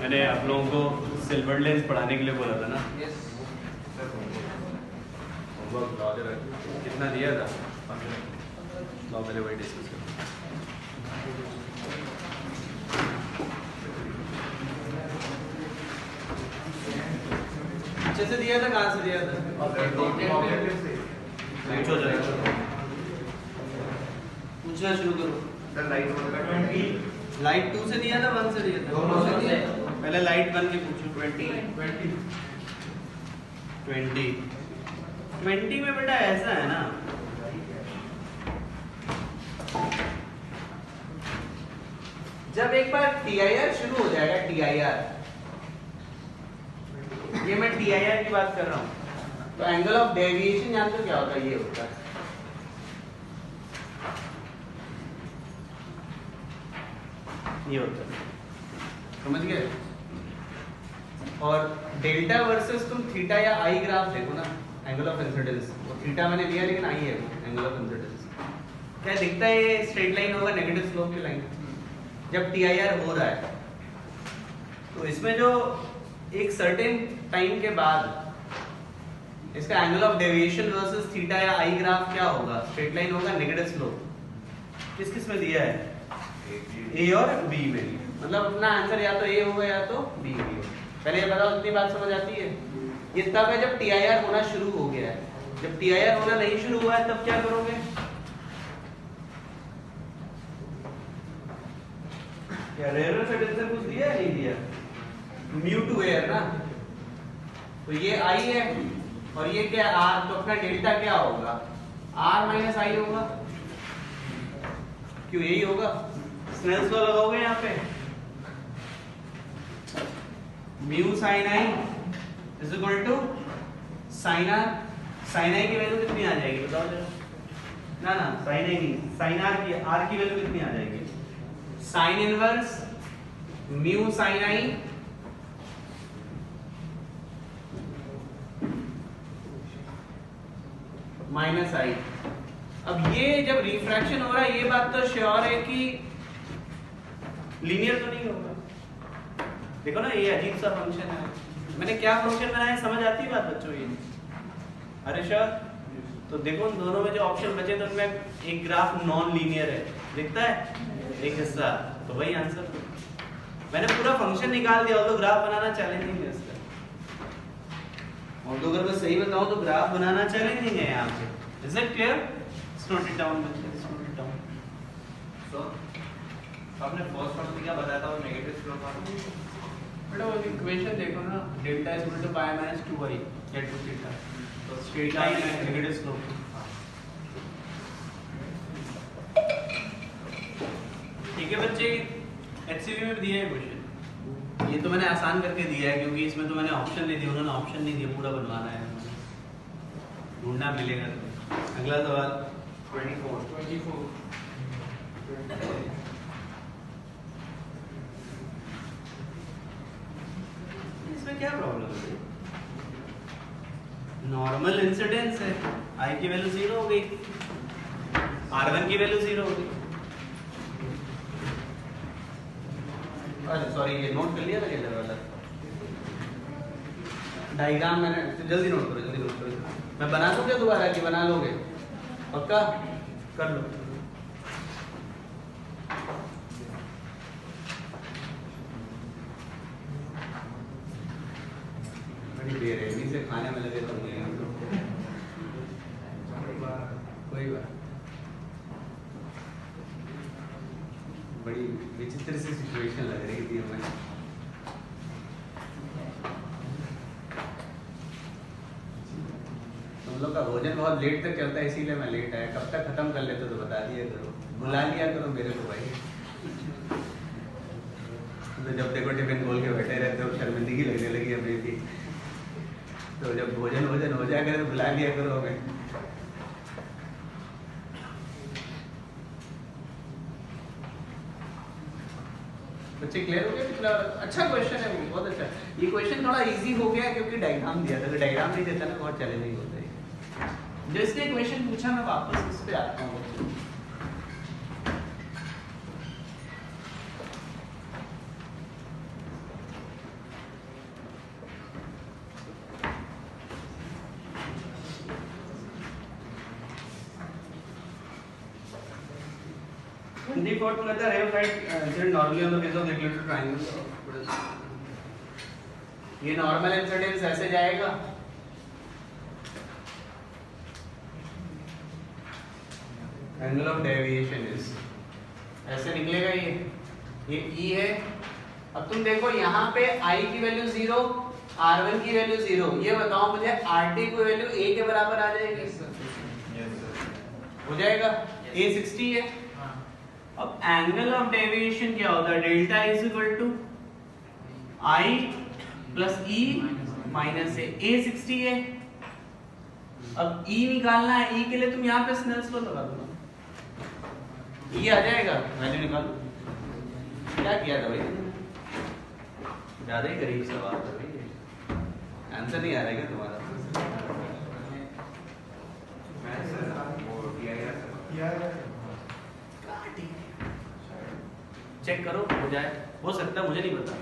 मैंने आप लोगों को सिल्वर लेंस पढ़ाने के लिए बोला था ना। यस होमवर्क लॉ कितना दिया था? लॉ पहले वही डिस्कस करो। अच्छे से दिया था, कहाँ से दिया था? पूछो जरा, पूछना शुरू करो। लाइट 2 से दिया था 1 से दिया था? दोनों से दिया। पहले लाइट 1 के पूछो। 20 में बेटा ऐसा है ना, जब एक बार TIR शुरू हो जाएगा, TIR, ये मैं TIR की बात कर रहा हूं, तो एंगल ऑफ डेविएशन जानते हो क्या होता है? ये होता है ये होता है, समझ गए? और डेल्टा वर्सेस तुम थीटा या आई ग्राफ देखो ना, एंगल ऑफ इंसिडेंस, वो थीटा मैंने लिया लेकिन आई है वो एंगल ऑफ इंसिडेंस। क्या दिखता है? ये स्ट्रेट लाइन होगा, नेगेटिव स्लोप की लाइन, जब TIR हो रहा है। तो इसमें जो एक सर्टेन टाइम के बाद इसका angle of deviation versus theta या आई ग्राफ क्या होगा? स्ट्रेट लाइन होगा, नेगेटिव स्लोप। किस किस में दिया है? ए और बी में। मतलब अपना आंसर या तो ए होगा या तो बी होगा। पहले ये बताओ, इतनी बात समझ आती है? ये तब है जब TIR होना शुरू हो गया है। जब TIR होना नहीं शुरू हुआ है तब क्या करोगे? क्या रेयर सेंटेंसर कुछ दिया है? नहीं दिया। म्यू टू एयर ना, तो ये आई है और ये क्या आर, तो अपना डेल्टा क्या होगा? आर माइनस आई होगा। क्यों? यही होगा। स्नेल्स लॉ लगाओगे यहाँ पे, mu sine i is equal to sine r. Sine i की वैल्यू कितनी आ जाएगी बताओ जरा? ना ना, साइन आई नहीं, साइन आर की वैल्यू कितनी आ जाएगी? साइन इनवर्स म्यू साइन आई माइनस आई। अब ये जब रिफ्रैक्शन हो रहा है, ये बात तो श्योर है कि लीनियर तो नहीं होगा। देखो ना, ये अजीब सा फंक्शन है। मैंने क्या फंक्शन बनाया, समझ आती है बात बच्चों? ये अरे श्योर। तो देखो उन दोनों में जो ऑप्शन बचे तो उनमें एक ग्राफ नॉन लीनियर है, दिखता है एक हिस्सा, तो वही आंसर। मैंने पूरा फंक्शन निकाल दिया, तो ग्राफ बनाना चैलेंजिंग है इसका। और तो अगर मैं सही बताऊं तो ग्राफ बनाना चैलेंजिंग है यहाँ पे। Is it clear? Note it down बच्चे, नोट इट डाउन। सो आपने फर्स्ट फंक्शन क्या बताया था? वो नेगेटिव स्लोप वाला। बेटा वो इक्वेशन देखो ना, delta is equal to pi minus 2y get to theta, तो स्ट्रेट लाइन है, नेगेटिव स्लोप। ठीक है बच्चे, HCV में दिया है क्वेश्चन। ये तो मैंने आसान करके दिया है क्योंकि इसमें तो मैंने ऑप्शन नहीं दिया, उन्होंने ऑप्शन नहीं दिया, पूरा बनवाना है, ढूंढना मिलेगा। अगला सवाल 24 इसमें क्या प्रॉब्लम है? नॉर्मल इंसिडेंस है, आई की वैल्यू 0 हो गई, R1 की वैल्यू 0 हो गई। अरे सॉरी, ये नोट कर लिया था इधर वाला डायग्राम मैंने। जल्दी नोट करो, जल्दी नोट करो। मैं बना दूं क्या दोबारा, कि बना लोगे? पक्का कर लो। बड़ी बेरहमी से खाने में लगे तो कोई बात, बड़ी विचित्र सी सिचुएशन लग रही थी हमें। तुम लोग का भोजन बहुत लेट तक चलता है, इसीलिए मैं लेट आया। कब तक खत्म कर लेते तो बता दिया करो, बुला लिया करो मेरे को भाई। तो जब देखो टिफिन खोल के बैठे रहते हो, शर्मिंदगी लगने लगी हमें भी। तो जब भोजन हो जाएगा तो बुला लिया करो हमें। बच्चे क्लियर हो गया? कितना अच्छा क्वेश्चन है वो, बहुत अच्छा। ये क्वेश्चन थोड़ा इजी हो गया क्योंकि डायग्राम दिया था। अगर डायग्राम नहीं देता ना बहुत चैलेंजिंग होता है। जो इसने क्वेश्चन पूछा, मैं वापस इस पे आता हूँ। Default में कहता है ray of light incident normally on the face of the ecliptic triangle. ये नॉर्मल इंसिडेंस ऐसे जाएगा, एंगल ऑफ डेविएशन इज ऐसे निकलेगा ये E है। अब तुम देखो यहाँ पे I की वैल्यू 0, R1 की वैल्यू 0, ये बताओ मुझे RT की वैल्यू A के बराबर आ जाएगी? हो जाएगा, A 60 है। अब एंगल ऑफ डेविएशन क्या होता है? Delta is equal to I plus E minus A 60 है। अब E निकालना है, E के लिए तुम यहाँ पे स्नेल्स लॉ लगा दो, E आ जाएगा, वैल्यू निकालो। क्या किया था भाई? ज्यादा ही करीब सवाल था भाई, आंसर नहीं आ रहा है क्या तुम्हारा? चेक करो, हो जाए, हो सकता है, मुझे नहीं पता।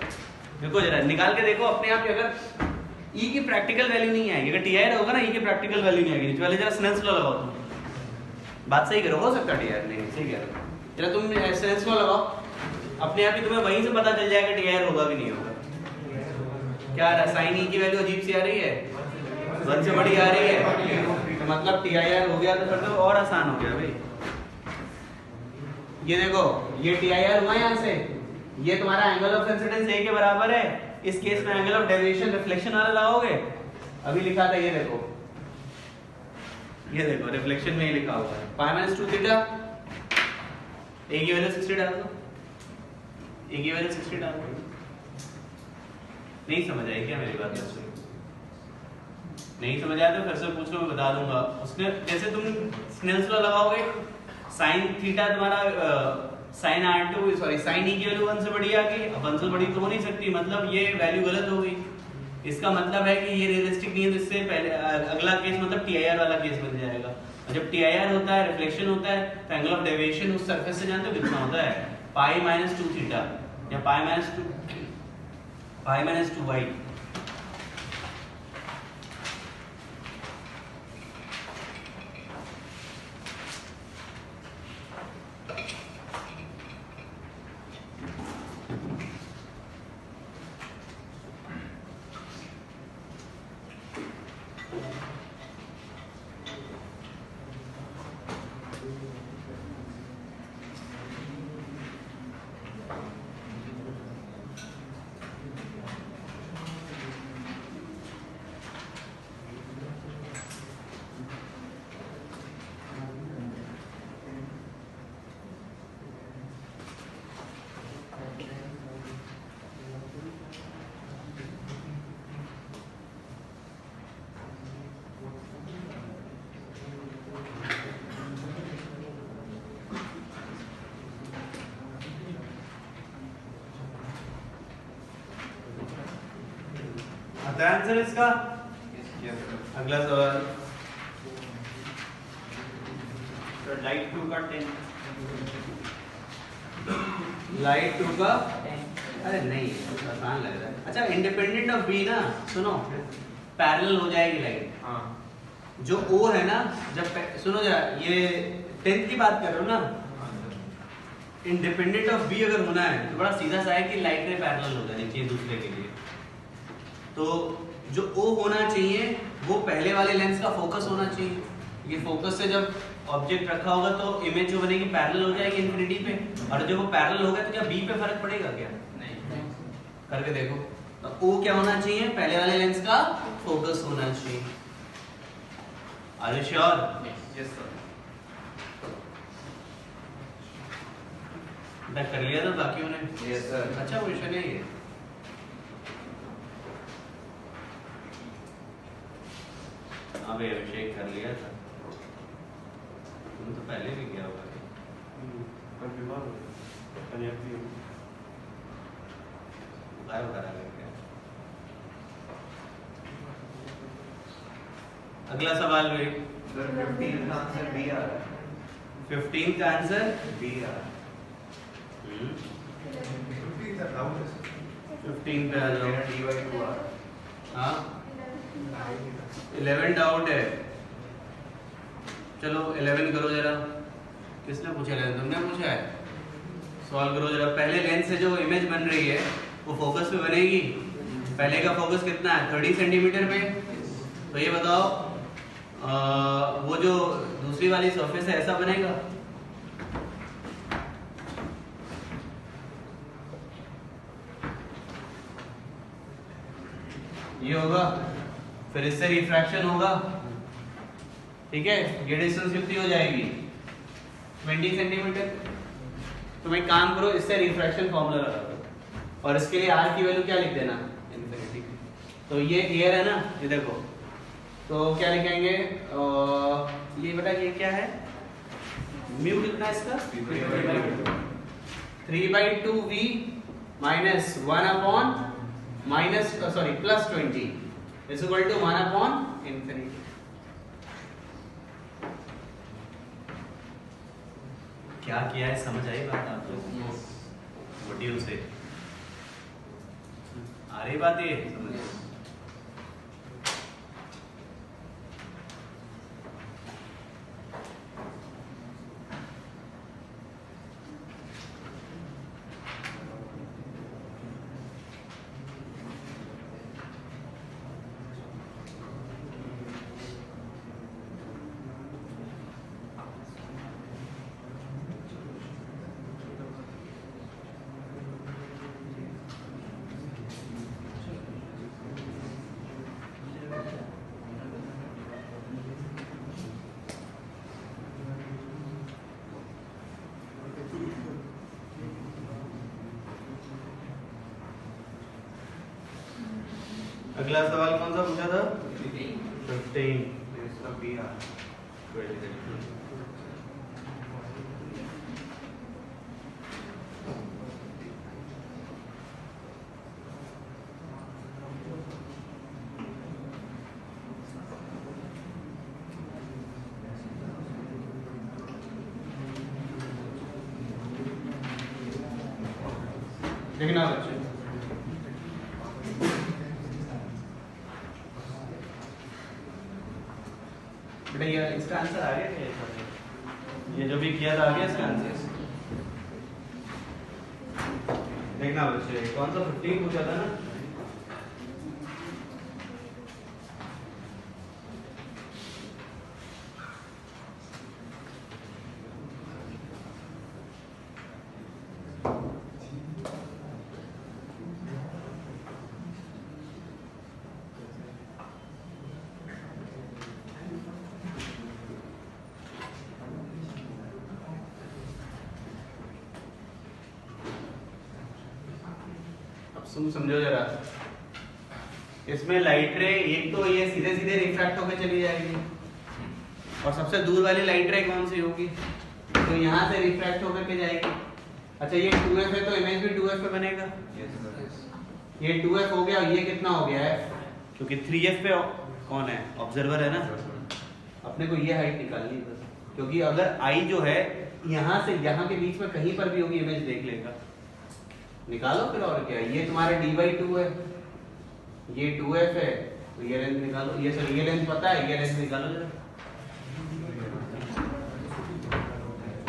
देखो जरा निकाल के देखो अपने आप, अगर E की प्रैक्टिकल वैल्यू नहीं आएगी, अगर TR होगा ना E की प्रैक्टिकल वैल्यू नहीं आएगी, पहले जरा स्नेल्स लॉ लगाओ तुम। बात सही करो, हो सकता है TR नहीं, सही कह रहे हो। जरा तुम स्नेल्स लॉ लगाओ, अपने आप ही तुम्हें वहीं से पता चल जाएगा TR होगा कि नहीं होगा। क्या साइन E की वैल्यू अजीब सी आ रही है, 1 से बड़ी आ रही है, तो मतलब TIR हो गया, तो फिर तो और आसान हो गया भाई। ये देखो, ये TIR हुआ यहाँ से, ये तुम्हारा एंगल ऑफ इंसिडेंस A के बराबर है। इस केस में एंगल ऑफ डेविएशन रिफ्लेक्शन वाला लगाओगे, अभी लिखा था, ये देखो रिफ्लेक्शन में ही लिखा हुआ है पाई -2 थीटा। A की वैल्यू 60 डाल दो, A की वैल्यू 60 डाल दो। नहीं समझ आई क्या मेरी बात? नहीं समझ आया तो फिर से पूछ लो, मैं बता दूंगा। उसने जैसे तुम स्नेल्स लॉ लगाओगे, साइन थीटा तुम्हारा sine R2 sorry sine E की वैल्यू 1 से बड़ी आ गई, अब 1 से बड़ी तो हो नहीं सकती, मतलब ये वैल्यू गलत हो गई। इसका मतलब है कि ये रियलिस्टिक नहीं है, तो इससे पहले अगला केस मतलब TIR वाला केस बन जाएगा। और जब TIR होता है, रिफ्लेक्शन होता है, तो एंगल ऑफ डेविएशन उस सरफेस से जानते हो कितना होता है? पाई -2 थीटा या पाई -2y। आंसर इसका अगला सवाल, तो लाइट 2 का 10, लाइट 2 का, अरे नहीं आसान लग रहा है। अच्छा इंडिपेंडेंट ऑफ बी ना, सुनो पैरेलल हो जाएगी लाइट। हाँ जो O है ना, जब सुनो जरा, ये 10th की बात कर रहे हो ना, इंडिपेंडेंट ऑफ बी अगर होना है तो बड़ा सीधा सा है कि लाइटें पैरेलल हो जानी चाहिए दूसरे के लिए। तो जो O होना चाहिए वो पहले वाले लेंस का फोकस होना चाहिए। ये फोकस से जब ऑब्जेक्ट रखा होगा तो इमेज जो बनेगी पैरेलल हो जाएगी इंफिनिटी पे, और जब वो पैरेलल होगा तो क्या B पे फर्क पड़ेगा क्या? नहीं। करके देखो, तो O क्या होना चाहिए? पहले वाले लेंस का फोकस होना चाहिए। Are you sure? Yes sir. कर लिया था बाकियों ने? Yes sir. अच्छा क्वेश्चन है ये। अबे अभिषेक कर लिया था, तुम तो पहले भी गया होगा। पर बीमार हो गया, कन्याप्ति हो बुखार वगैरह लग गया। अगला सवाल भाई, सर 15 का आंसर बी आ रहा है। 15 का आंसर बी आ रहा है। 15 पे आ जाओ। मेरा dy2 आ रहा है। हाँ 11 डाउट है, चलो 11 करो जरा। किसने पूछा 11? तुमने पूछा है? सॉल्व करो जरा। पहले लेंस से जो इमेज बन रही है वो फोकस पे बनेगी। पहले का फोकस कितना है? 30 सेंटीमीटर पे। तो ये बताओ वो जो दूसरी वाली सरफेस है ऐसा बनेगा? ये होगा, फिर इससे रिफ्रैक्शन होगा, ठीक है। ये डिस्टेंस कितनी हो जाएगी? 20 सेंटीमीटर। तो एक काम करो, इससे रिफ्रैक्शन फॉर्मूला लगा दो और इसके लिए आर की वैल्यू क्या लिख देना? इन्फिनिटी। तो ये एयर है ना, ये देखो, तो क्या लिखेंगे? ये बेटा ये क्या है? म्यू कितना है इसका? 3/2v minus 1 upon minus sorry plus 20 is equal to 1 upon infinity. क्या किया है समझ आई बात आप लोगों को? मॉड्यूल से आ रही बात ये समझ? अगला सवाल कौन सा पूछा था? 15। देखना बच्चे, बेटा ये इसका आंसर आ गया क्या? ये जो भी किया था आ गया इसका आंसर? देखना बच्चे, कौन सा 15 पूछा था ना? तुम समझो जरा, इसमें लाइट रे एक तो ये सीधे सीधे रिफ्रैक्ट होकर चली जाएगी और सबसे दूर वाली लाइट रे कौन सी होगी? तो यहाँ से रिफ्रैक्ट होकर के जाएगी। अच्छा ये 2f है तो इमेज भी 2f पे बनेगा। ये 2f हो गया और ये कितना हो गया है? क्योंकि 3f पे कौन है? ऑब्जर्वर है ना। अपने को ये हाइट निकालनी है बस, क्योंकि अगर I जो है यहाँ से यहाँ के बीच में कहीं पर भी होगी, इमेज देख लेगा। निकालो फिर, और क्या है? ये तुम्हारा d/2 है, ये 2f है, तो ये लेंथ निकालो। ये सर ये लेंथ पता है, ये लेंथ निकालो जरा।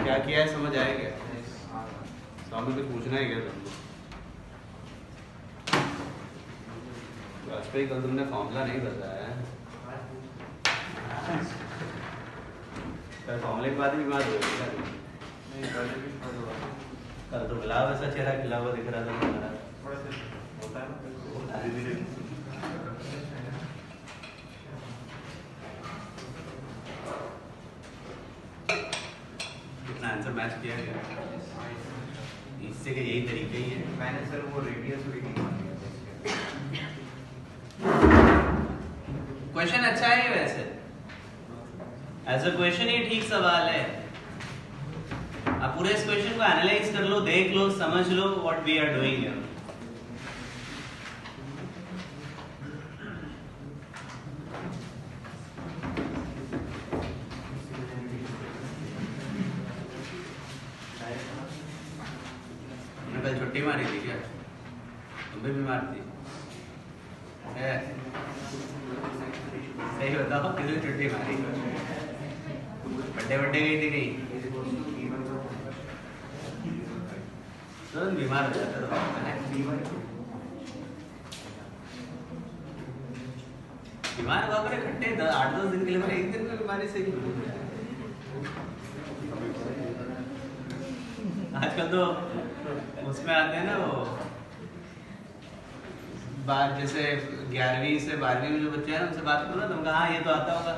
क्या किया है समझ आएगा? सामने कुछ पूछना है क्या तुमको? वाजपेयी कल तुमने फॉर्मूला नहीं बताया है। कल फॉर्मूले के बाद भी बात हो गई। कल तो गुलाब ऐसा चेहरा खिला हुआ दिख रहा था तुम्हारा। कितना आंसर मैच किया गया? इससे के यही तरीके ही है। मैंने सर वो रेडियस क्वेश्चन अच्छा है वैसे, एज अ क्वेश्चन ये ठीक सवाल है। आप पूरे इस क्वेश्चन को एनालाइज कर लो, देख लो, समझ लो what we are doing here. कल छुट्टी मारी थी क्या? तुम भी बीमार थी? सही बताओ, किसने छुट्टी मारी? बर्थडे गई थी कहीं? तो बीमार हो जाता था। बीमार हुआ करे घंटे 8-10 दिन के लिए, एक दिन में बीमारी सही हो जाए। आजकल तो उसमें आते हैं ना वो बात, जैसे 11वीं से 12वीं में जो बच्चे हैं ना उनसे बात करो ना, तुम कहा हाँ ये तो आता होगा,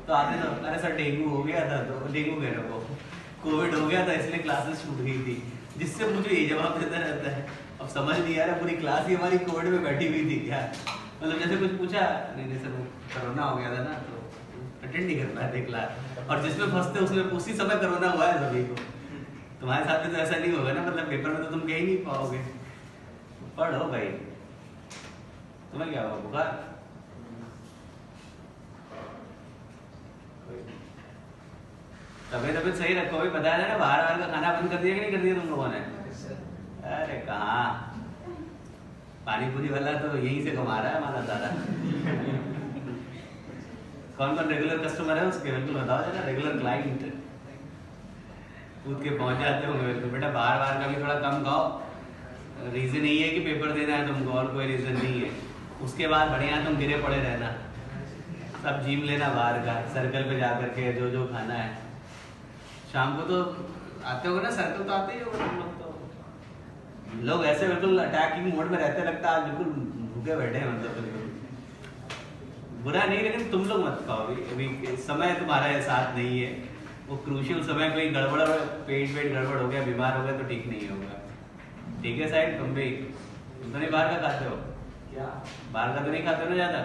तो आते तो अरे सर डेंगू हो गया था, तो डेंगू कह रहे हो, कोविड हो गया था इसलिए क्लासेस छूट गई थी, जिससे मुझे ये जवाब देता रहता है। अब समझ नहीं आ रहा पूरी क्लास ही हमारी कोविड में बैठी हुई थी क्या, मतलब जैसे कुछ पूछा नहीं सर कोरोना हो गया था ना तो अटेंड नहीं कर पाए थे क्लास, और जिसमें फंसते उसमें उसी समय कोरोना हुआ है सभी को। तुम्हारे साथ में तो ऐसा नहीं होगा ना, मतलब पेपर में तो तुम कह ही नहीं पाओगे। पढ़ो भाई, तुम्हें क्या हुआ बुखार? तबियत सही रखो, अभी बताया था ना बाहर का खाना बंद कर दिया कि नहीं कर दिया तुम लोगों ने? अरे कहाँ, पानी पूरी वाला तो यहीं से कमा रहा है हमारा सारा। कौन कौन रेगुलर कस्टमर है उसके, बिल्कुल बताओ जरा, रेगुलर क्लाइंट कूद के पहुंच जाते होंगे। तो बेटा बाहर का भी थोड़ा कम खाओ, रीजन यही है कि पेपर देना है तुमको, और कोई रीजन नहीं है। उसके बाद बढ़िया तुम गिरे पड़े रहना, सब जिम लेना बाहर का, सर्कल पे जा करके जो खाना है। शाम को तो आते हो ना, सर्कल तो आते ही होगा तुम लोग, तो लोग ऐसे बिल्कुल अटैकिंग मोड में रहते, लगता है आज बिल्कुल भूखे बैठे हैं, मतलब बिल्कुल बुरा नहीं, लेकिन तुम लोग मत खाओ अभी समय तुम्हारा साथ नहीं है, वो क्रूशियल समय, कोई गड़बड़ पेट गड़बड़ हो गया, बीमार हो गया तो ठीक नहीं होगा। ठीक है साइड, तुम भी तुम तो नहीं बाहर का खाते हो क्या? बाहर का तो नहीं खाते हो ना ज्यादा?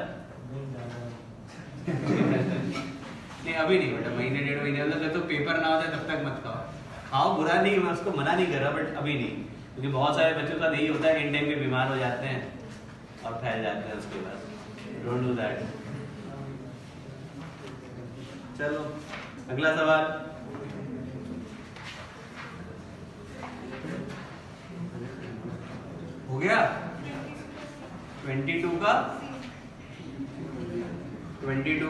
नहीं अभी नहीं बेटा, महीने 1.5 महीने तक तो पेपर ना हो जाए तब तक मत खाओ। खाओ बुरा नहीं, मैं उसको मना नहीं कर रहा, बट अभी नहीं, क्योंकि बहुत सारे बच्चों का यही होता है, इन टाइम पे बीमार हो जाते हैं और फैल जाते हैं उसके बाद। Don't do that. चलो अगला सवाल। हो गया 22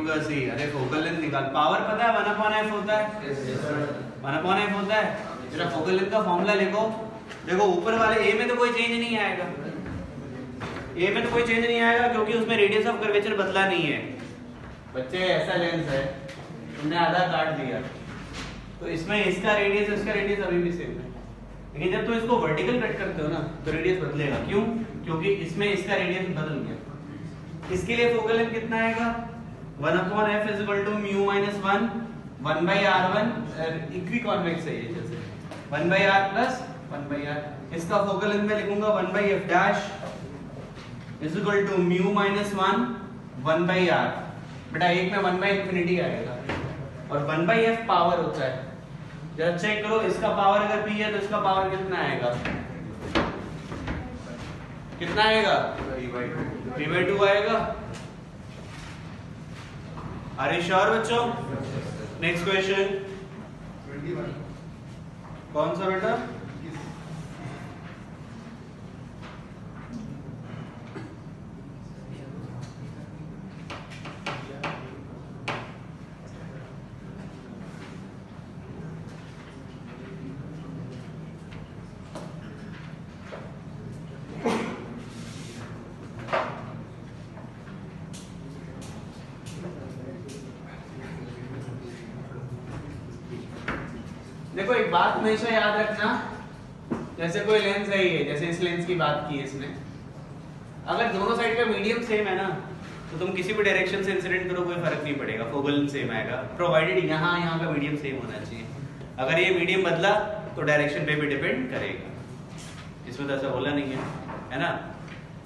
का सी। अरे फोकल लेंथ निकाल, पावर पता है 1/f होता है, 1/f होता है। जरा फोकल लेंथ का फॉर्मूला लिखो। देखो ऊपर वाले ए में तो कोई चेंज नहीं आएगा, ए में तो कोई चेंज नहीं आएगा क्योंकि उसमें रेडियस ऑफ कर्वेचर बदला नहीं है। बच्चे ऐसा लेंस है, तुमने आधा काट दिया, तो इसमें इसका रेडियस अभी भी सेम है, लेकिन जब तुम इसको वर्टिकल कट करते हो ना तो रेडियस बदलेगा। क्यों? क्योंकि इसमें इसका रेडियस बदल गया। इसके लिए फोकल लेंथ कितना आएगा? 1/f = μ - 1 1/r1, इक्वी कॉन्वेक्स है ये, जैसे 1/r + 1/r। इसका फोकल लेंथ मैं लिखूंगा 1/f डैश = μ - 1 1/r। बेटा एक में 1/∞ आएगा, और 1/f पावर होता है। जरा चेक करो, इसका पावर अगर p है तो इसका पावर कितना आएगा? कितना आएगा? p/2 आएगा। आर यू श्योर बच्चों? नेक्स्ट क्वेश्चन 21 कौन सा बेटा? देखो एक बात हमेशा याद रखना, जैसे कोई लेंस है ये, जैसे इस लेंस की बात की है इसने, अगर दोनों साइड का मीडियम सेम है ना तो तुम किसी भी डायरेक्शन से इंसिडेंट करो कोई फर्क नहीं पड़ेगा, फोकल सेम आएगा, प्रोवाइडेड यहाँ का मीडियम सेम होना चाहिए। अगर ये मीडियम बदला तो डायरेक्शन पे भी डिपेंड करेगा, इसमें तो ऐसा बोला नहीं है ना।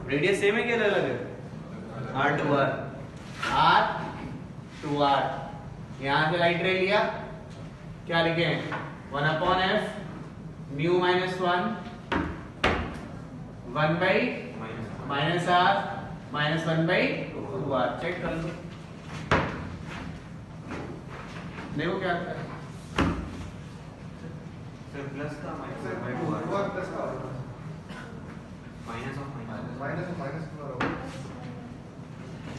रेडियस सेम है क्या अलग है? r to r, r to r। यहाँ से लाइट रे लिया, क्या लिखे? 1/f μ - 1 1/-r -1/2r। चेक कर लो, देखो क्या आता है। प्लस का प्लस का minus of minus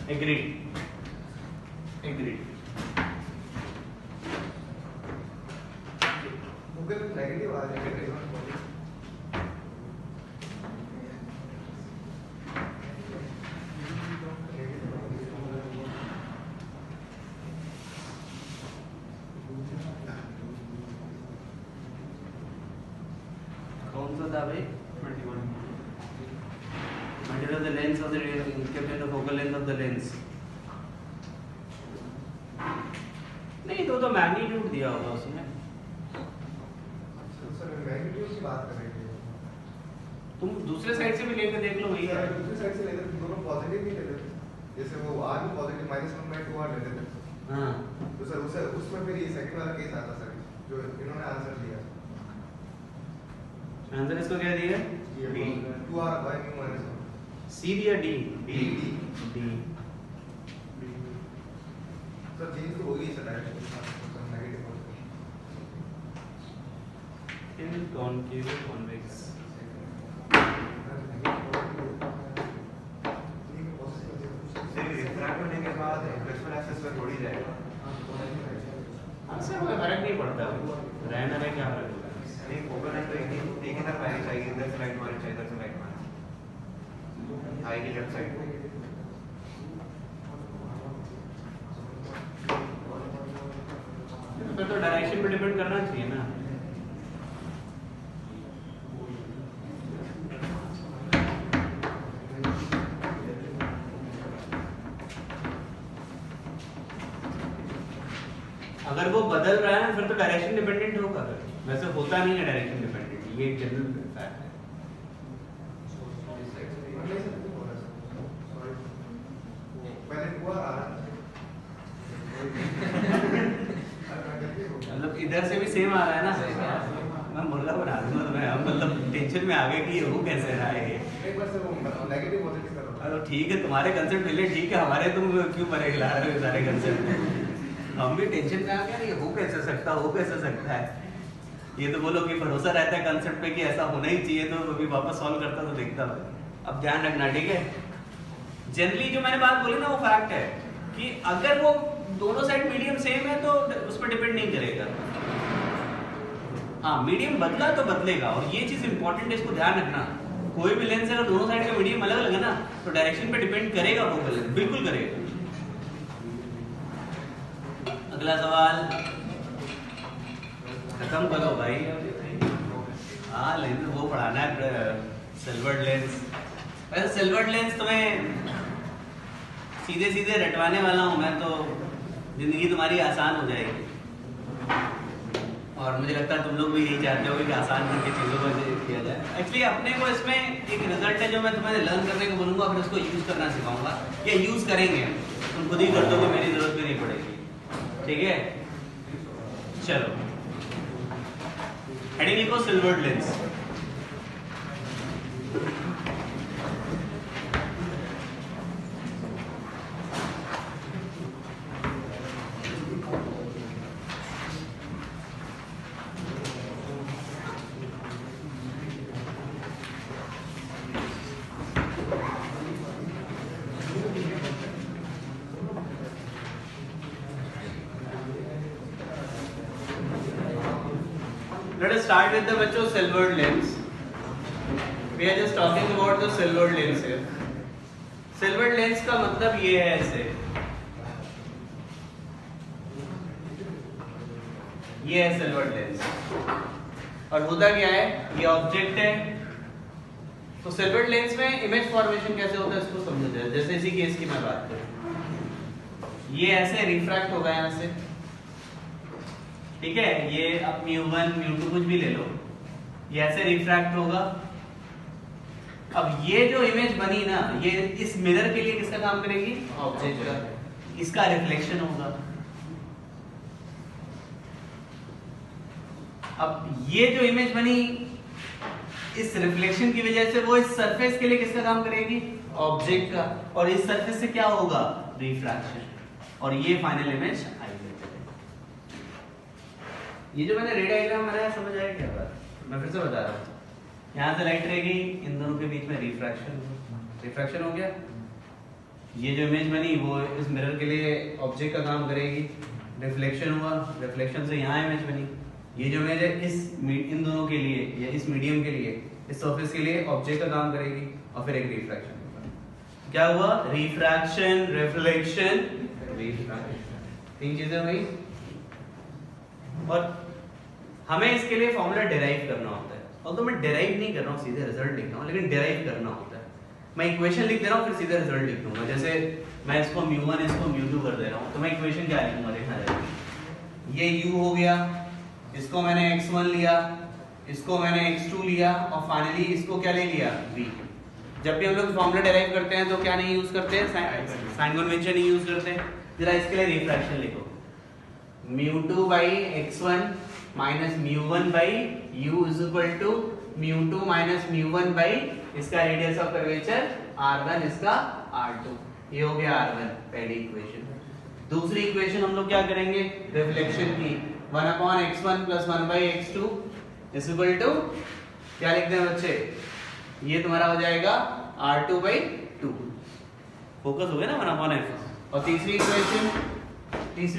agreed. Negative आ जाएगा। सा था भाई? 21. Material of the lens of the kept in the focal length of the lens. नहीं तो मैग्नीट्यूड दिया होगा उसमें. सर मैग्नीट्यूड की बात कर रहे थे. तुम दूसरे साइड से भी लेकर देख लो वही है. दूसरी साइड से लेते थे, दोनों पॉजिटिव ही लेते थे. जैसे वो आर भी पॉजिटिव -1/2 आर लेते थे. हाँ. तो सर उसे उसमें फिर ये सेकंड वाला केस आता सर, जो इन्होंने आंसर दिया. आंसर इसको क्या दिया? D 2r by mu minus 1. सी दिया D. D D. Sir change तो हो गई सर डायरेक्शन नेगेटिव हो गई. इन कॉन्केव कॉन्वेक्स. सिर्फ रिफ्रैक्ट होने के बाद प्रिंसिपल एक्सेस पे थोड़ी जाएगा. आंसर में फर्क नहीं पड़ता. रहना रहे क्या फर्क होगा. नहीं फोकल लाइन तो एक ही तरफ आनी चाहिए. इधर से लाइट मारनी चाहिए, इधर से लाइट मारनी आएगी लेफ्ट साइड पे. फिर तो डायरेक्शन पे डिपेंड करना चाहिए ना. अगर वो बदल रहा है फिर तो डायरेक्शन डिपेंडेंट होगा. वैसे होता नहीं है डायरेक्शन डिपेंडेंट. ये एक जनरल फैक्ट है. मतलब इधर से भी सेम आ रहा है ना. मैं मुर्गा बना दूंगा तो मैं मतलब टेंशन में आ गया कि ये हो कैसे रहा है. एक बार सर वो नेगेटिव पॉजिटिव कर रहा तो ठीक है तुम्हारे कंसेप्ट मिले ठीक है. हमारे तुम क्यों मरे ला रहे हो सारे कंसेप्ट. हम भी टेंशन में आ गए. ये हो कैसे सकता है. ये तो बोलो कि भरोसा रहता है कंसेप्ट पे कि ऐसा होना ही चाहिए, तो अभी वापस सॉल्व करता तो देखता. अब ध्यान रखना ठीक है. जनरली जो मैंने बात बोली ना वो फैक्ट है कि अगर वो दोनों साइड मीडियम सेम है तो उस पर डिपेंड नहीं करेगा. हाँ मीडियम बदला तो बदलेगा. और ये चीज इंपॉर्टेंट है, इसको ध्यान रखना. कोई भी लेंस अगर दोनों साइड का मीडियम अलग अलग है ना तो डायरेक्शन पे डिपेंड करेगा फोकल लेंथ. बिल्कुल करेगा. अगला सवाल खत्म करो भाई. हाँ लेंस वो पढ़ाना है सिल्वर्ड लेंस. वैसे सिल्वर्ड लेंस तुम्हें सीधे सीधे रटवाने वाला हूँ मैं, तो जिंदगी तुम्हारी आसान हो जाएगी. और मुझे लगता है तुम लोग भी यही चाहते हो कि आसान करके चीज़ों को किया जाए. एक्चुअली अपने को इसमें एक रिजल्ट है जो मैं तुम्हें लर्न करने को बोलूँगा, फिर उसको यूज़ करना सिखाऊंगा. या यूज़ करेंगे तुम खुद ही कर दोगे, मेरी जरूरत भी नहीं पड़ेगी. ठीक है चलो. हेडिंग लिखो silvered lens. Let us start with the बच्चों silvered lens. We are just talking about the silvered lens here. Silvered lens का मतलब ये है ऐसे. ये है silvered lens. और होता क्या है? ये ऑब्जेक्ट है. तो silvered lens में इमेज फॉर्मेशन कैसे होता है इसको समझो जाए. जैसे इसी केस की मैं बात करूं. ये ऐसे रिफ्रैक्ट होगा यहाँ से. ठीक है. ये अब μ1 μ2 कुछ भी ले लो. ये ऐसे रिफ्रैक्ट होगा. अब ये जो इमेज बनी ना ये इस मिरर के लिए किसका काम करेगी? ऑब्जेक्ट का. इसका रिफ्लेक्शन होगा. अब ये जो इमेज बनी इस रिफ्लेक्शन की वजह से वो इस सरफेस के लिए किसका काम करेगी? ऑब्जेक्ट का. और इस सरफेस से क्या होगा? रिफ्रैक्शन. और ये फाइनल इमेज आई. ये जो मैंने रे डायग्राम बनाया समझ आया क्या बात? मैं फिर से बता रहा हूँ. यहाँ से लाइट रहेगी, इन दोनों के बीच में रिफ्रैक्शन हो गया. ये जो इमेज बनी वो इस मिरर के लिए ऑब्जेक्ट का काम करेगी. रिफ्लेक्शन हुआ, रिफ्लेक्शन से यहाँ इमेज बनी. ये जो इमेज है इन दोनों के लिए या इस मीडियम के लिए इस सरफेस के लिए ऑब्जेक्ट का काम करेगी. और फिर एक रिफ्रैक्शन. क्या हुआ? Refraction, reflection, refraction. 3 चीजें हुई. और हमें इसके लिए फॉर्मूला डिराइव करना होता है. और तो मैं डेराइव नहीं कर रहा हूँ, सीधे रिजल्ट लिख रहा हूँ, लेकिन डेराइव करना होता है। मैं इक्वेशन लिख दे रहा हूँ फिर सीधे रिजल्ट लिख दूंगा। जैसे मैं इसको μ1 इसको μ2 कर दे रहा हूँ, तो मैं इक्वेशन क्या लिखूंगा देखना जाएगा। ये u हो गया, इसको मैंने x1 लिया, इसको मैंने x2 लिया और फाइनली इसको क्या ले लिया v। जब भी हम लोग फॉर्मूला डेराइव करते हैं तो क्या नहीं यूज करते हैं, साइन कन्वेंशन नहीं यूज करते हैं। जरा इसके लिए रिफ्रैक्शन लिखो, μ2 by x1 minus μ1 by u is equal to μ2 minus μ1 by इसका रेडियस ऑफ कर्वेचर r1 इसका r2। ये हो गया r1 पहली इक्वेशन। दूसरी इक्वेशन हम लोग क्या करेंगे, रिफ्लेक्शन की, 1/x1 + 1/x2 is equal to क्या लिखते हैं बच्चे, ये तुम्हारा हो जाएगा r2/2। फोकस हो गया ना 1/f। और तीसरी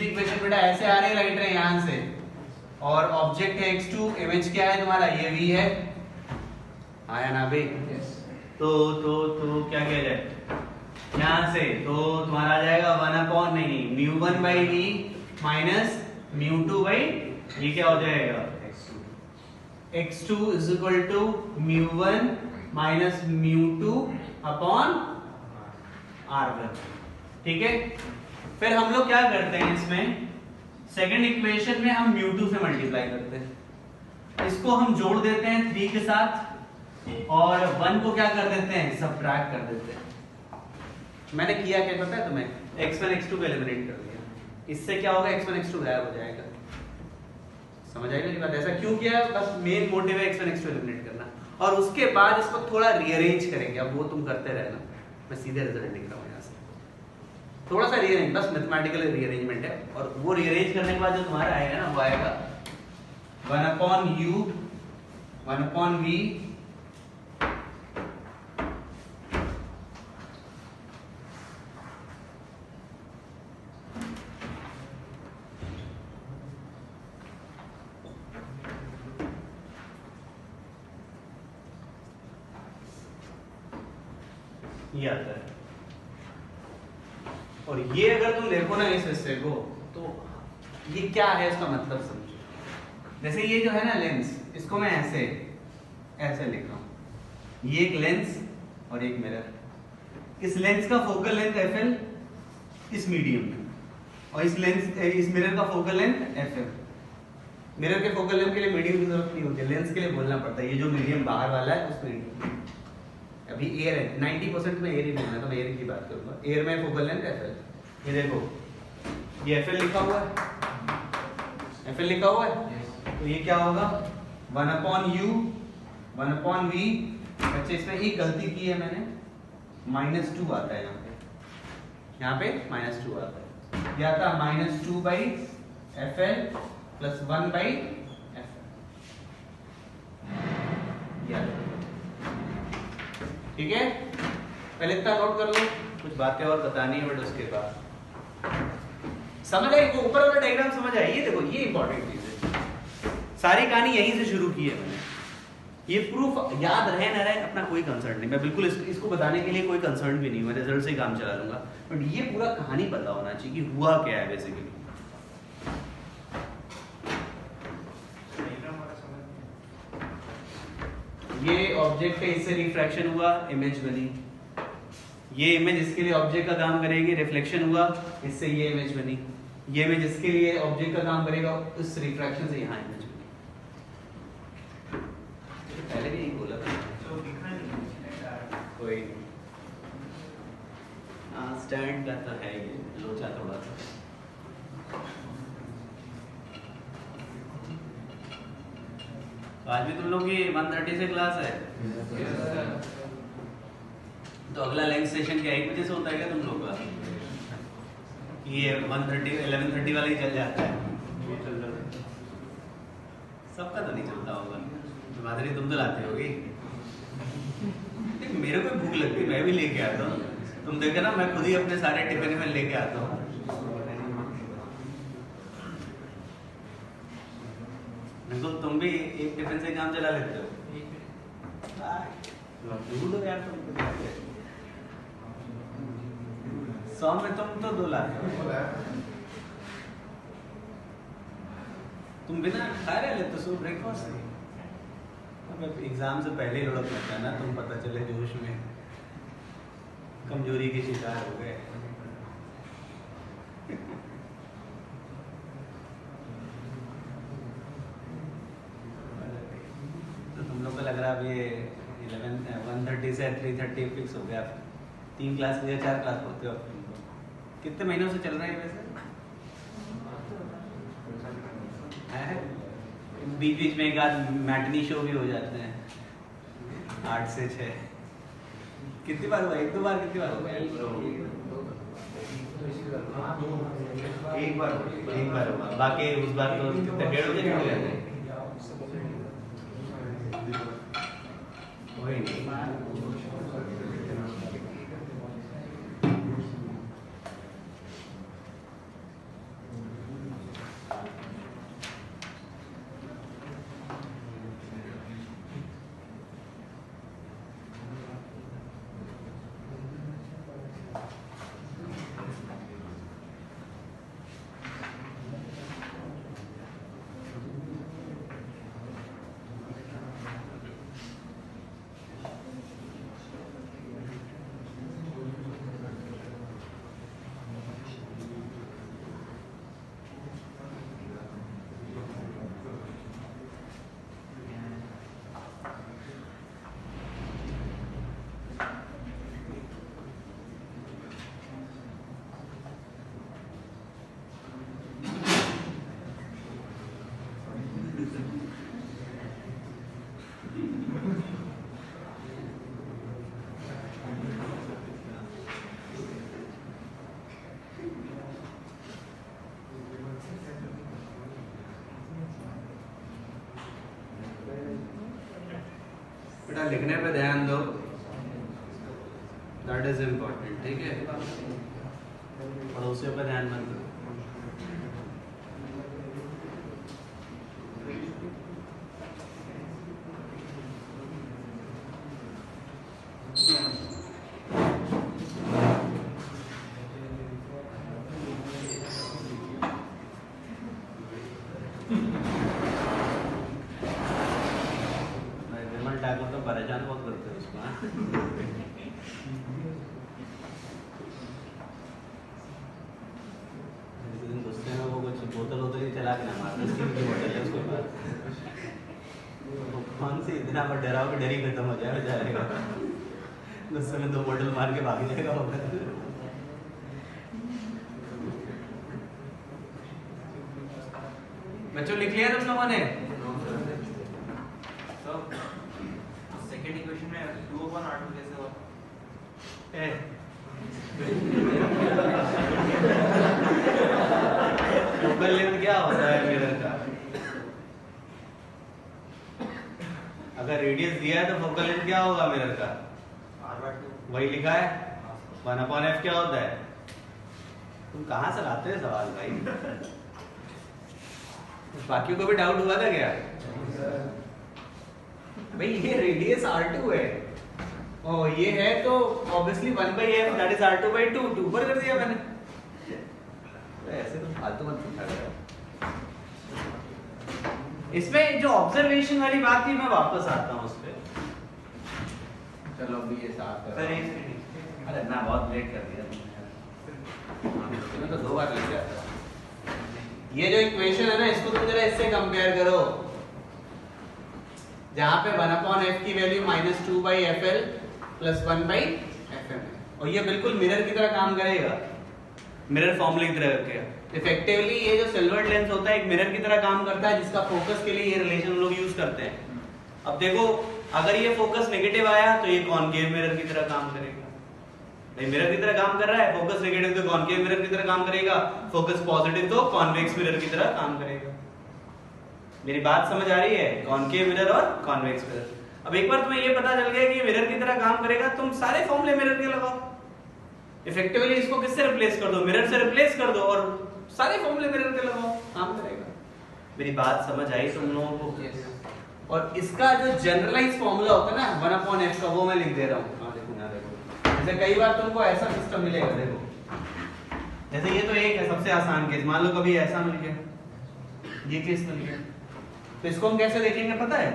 इक्वेशन बेटा ऐसे आ रही राइट है यहां से, और ऑब्जेक्ट है x2, इमेज क्या है तुम्हारा, ये v है, आया ना भाई। तो क्या किया जाए यहां से, तो तुम्हारा आ जाएगा 1/μ1/v माइनस μ2/ ये क्या हो जाएगा x2 is equal to μ1 minus μ2 upon r1। ठीक है, फिर हम लोग क्या करते हैं इसमें, सेकंड इक्वेशन में हम μ2 से मल्टीप्लाई करते हैं, इसको हम जोड़ देते हैं 3 के साथ और 1 को क्या कर देते हैं, सबट्रैक्ट कर देते हैं। मैंने किया क्या पता है तुम्हें, x1 x2 को एलिमिनेट कर दिया, इससे क्या होगा x1 x2 गायब हो जाएगा। समझ आएगा ये बात, ऐसा क्यों किया, बस मेन मोटिव है x1 x2 एलिमिनेट करना, और उसके बाद इसको थोड़ा रीअरेंज करेंगे। अब वो तुम करते रहना, मैं सीधे रिजल्ट लिख रहा हूँ यहाँ से, थोड़ा सा रीअरेंज, बस मैथमेटिकल रीअरेंजमेंट है। और वो रीअरेंज करने के बाद जो तुम्हारा आएगा ना, वो आएगा 1/u 1/v ये आता है। और ये अगर तुम देखो ना इस हिस्से को, तो ये क्या है इसका मतलब समझो। जैसे ये जो है ना लेंस, इसको मैं ऐसे लिख रहा हूं, ये एक लेंस और एक मिरर। इस लेंस का फोकल लेंथ fl इस मीडियम में, और इस मिरर का फोकल लेंथ fm। मिरर के फोकल लेंथ के लिए मीडियम की जरूरत नहीं होती, लेंस के लिए बोलना पड़ता है। ये जो मीडियम बाहर वाला है उस मीडियम, अभी एयर है 90% में एयर ही बोलना है, तो मैं एयर की बात करूंगा। एयर में फोकल लेंथ fl, ये देखो ये fl लिखा हुआ है, fl लिखा हुआ है, तो ये क्या होगा 1/u 1/v। अच्छा इसमें एक गलती की है मैंने, -2 आता है यहाँ पे -2 आता है, ये आता है -2/fl + 1/fl। ठीक है, पहले इतना नोट कर लो, कुछ बातें और बतानी है बट उसके बाद समझ आए, वो ऊपर वाला डायग्राम समझ आए। ये देखो, ये इंपॉर्टेंट चीज है, सारी कहानी यहीं से शुरू की है मैंने। ये प्रूफ याद रहे ना रहे अपना कोई कंसर्न नहीं, मैं बिल्कुल इसको बताने के लिए कोई कंसर्न भी नहीं, मैं रिजल्ट से ही काम चला लूंगा, बट ये पूरा कहानी पता होना चाहिए कि हुआ क्या है बेसिकली। ये ऑब्जेक्ट है, इससे रिफ्रैक्शन हुआ, इमेज बनी। ये इमेज इसके लिए ऑब्जेक्ट का काम करेगी, रिफ्लेक्शन हुआ, इससे ये इमेज बनी। ये इमेज इसके लिए ऑब्जेक्ट का काम करेगा, उस रिफ्रैक्शन से यहाँ इमेज बनी। पहले भी यही बोला था, कोई स्टैंड का तो है, ये लोचा थोड़ा सा। आज भी तुम लोग की 1:30 से क्लास है, तो अगला लैंग्वेज सेशन क्या 1 बजे से होता है क्या तुम लोग का? ये 1:30 11:30 वाला ही चल जाता है, सबका तो नहीं चलता होगा। माधुरी तुम तो लाते होगी, मेरे को भूख लगती है, मैं भी लेके आता हूँ। तुम देखे ना, मैं खुद ही अपने सारे टिफिन में लेके आता हूँ। तुम भी एक टिफिन से काम चला लेते हो, यार तुम 100 में तुम तो 2 लाख तुम बिना खा रहे लेते हो ब्रेकफास्ट। एग्जाम से पहले ही लुढ़क लगता है ना, तुम पता चले जोश में कमजोरी के शिकार हो गए। तो तुम लोग को लग रहा है अब ये 1:30 से 3:30 फिक्स हो गया। 3 क्लास या 4 क्लास होते हो तुम लोग? कितने महीनों से चल रहा है वैसे? बीच बीच में एक आध मैटनी शो भी हो जाते हैं 8 से 6। कितनी बार हुआ? 1-2 बार? कितनी बार हो गया? एक बार हुआ। बाकी उस बार तो कितने 1.5 बजे हो गए थे। कोई नहीं। बेटा लिखने पे ध्यान दो, दैट इज इम्पोर्टेंट, ठीक है? पड़ोसियों पे ध्यान मत दो। ठाकुर तो परेशान बहुत करते हैं उसको। दिन गुस्से में वो कुछ बोतल ही चला के ना मारते, स्टील की बोतल है उसके पास। कौन सी इतना पर डराओ कि डर ही खत्म हो जाएगा। गुस्से में 2 बोतल मार के भाग जाएगा। बच्चों लिख लिया तुम लोगों ने? सेकंड इक्वेशन में 2/R2 कैसे हुआ? फोकल लेंथ क्या होता है मिरर का? अगर रेडियस दिया है तो फोकल लेंथ क्या होगा मिरर का? R/2 वही लिखा है। 1/f क्या होता है? तुम कहाँ से लाते हैं सवाल भाई? बाकियों को भी डाउट हुआ था क्या भाई? ये रेडियस R2 है और ये है तो obviously 1/f that is R2/2 2 पर कर दिया मैंने। तो ऐसे तो फालतू मत पूछा करो। इसमें जो ऑब्जर्वेशन वाली बात थी मैं वापस आता हूँ उस पे। चलो अभी ये साफ कर। अरे ना बहुत लेट कर दिया तुमने तो 2 बार लग जाता। ये जो इक्वेशन है ना इसको तुम जरा इससे कंपेयर करो जहां पे 1/f की वैल्यू -2/fl + 1/fm है और ये बिल्कुल मिरर की तरह काम करेगा। मिरर फॉर्मूले की तरह के इफेक्टिवली ये जो सिल्वर्ड लेंस होता है एक मिरर की तरह काम करता है जिसका फोकस के लिए ये रिलेशन लोग यूज करते हैं। अब देखो अगर ये फोकस नेगेटिव आया तो ये कॉनकेव मिरर की तरह काम करेगा। मिरर की तरह काम कर रहा है, फोकस नेगेटिव तो कॉनकेव मिरर की तरह काम करेगा, फोकस पॉजिटिव तो कॉन्वेक्स मिरर की तरह काम करेगा। मेरी बात समझ आ रही है? कॉनकेव मिरर और कॉन्वेक्स मिरर। अब एक बार तुम्हें ये पता चल गया कि ये मिरर की तरह काम करेगा, तुम सारे फॉर्मूले मिरर के लगाओ। इफेक्टिवली इसको किससे रिप्लेस कर दो? मिरर से रिप्लेस कर दो और सारे फॉर्मूले मिरर के लगाओ, काम करेगा। मेरी बात समझ आई तुम लोगों को? और इसका जो जनरलाइज फॉर्मूला होता है ना 1/f का, वो मैं लिख दे रहा हूँ। जैसे कई बार तुमको ऐसा सिस्टम मिलेगा, देखो जैसे ये तो एक है सबसे आसान केस, मान लो कभी ऐसा मिल गया, ये केस मिल गया, तो इसको हम कैसे देखेंगे पता है?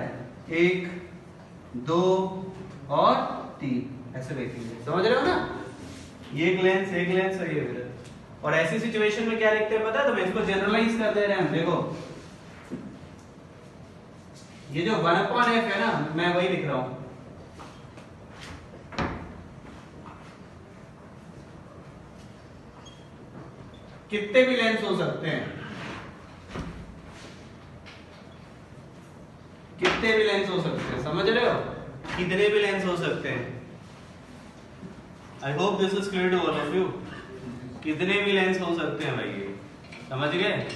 1 2 और 3 ऐसे देखेंगे, समझ रहे हो ना? ये एक लेंस और ये मिरर। और ऐसी सिचुएशन में क्या लिखते हैं पता है तुम्हें? इसको जनरलाइज कर दे रहे हैं। देखो ये जो 1/f है ना, मैं वही लिख रहा हूं। कितने भी लेंस हो सकते हैं, कितने भी लेंस हो सकते हैं, समझ रहे हो? कितने भी लेंस हो सकते हैं। I hope this is clear to all of you. कितने भी लेंस हो सकते हैं भाई, ये समझ गए?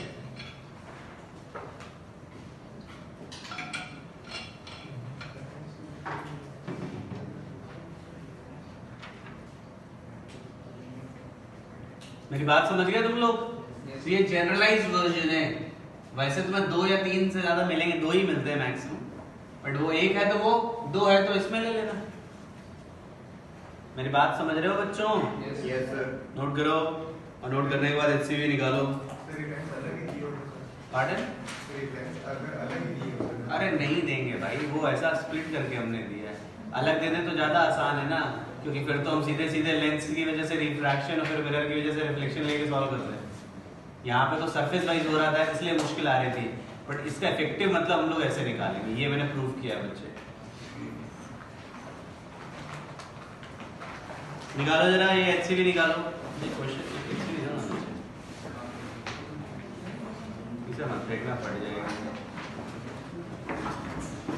मेरी बात समझ गए तुम लोग? तो ये जनरलाइज वर्जन है। वैसे तुम्हें 2 या 3 से ज्यादा मिलेंगे, 2 ही मिलते हैं मैक्सिमम, बट वो 1 है तो वो 2 है तो इसमें ले लेना। मेरी बात समझ रहे हो बच्चों? Yes sir. नोट करो, और नोट करने के बाद HCV निकालो। पार्डन? अरे नहीं देंगे भाई, वो ऐसा स्प्लिट करके हमने दिया है। अलग दे दें तो ज्यादा आसान है ना, क्योंकि फिर तो हम सीधे सीधे लेंस की वजह से रिफ्रैक्शन और फिर मिरर की वजह से रिफ्लेक्शन लेके सॉल्व करते हैं। यहाँ पे तो सरफेस वाइज हो रहा था इसलिए मुश्किल आ रही थी, बट इसका इफेक्टिव मतलब हम लोग ऐसे निकालेंगे। ये मैंने प्रूव किया है बच्चे। निकालो जरा ये HCV निकालो। ये क्वेश्चन HCV ना होना चाहिए, इसे मत फेंकना, पड़ जाएगा।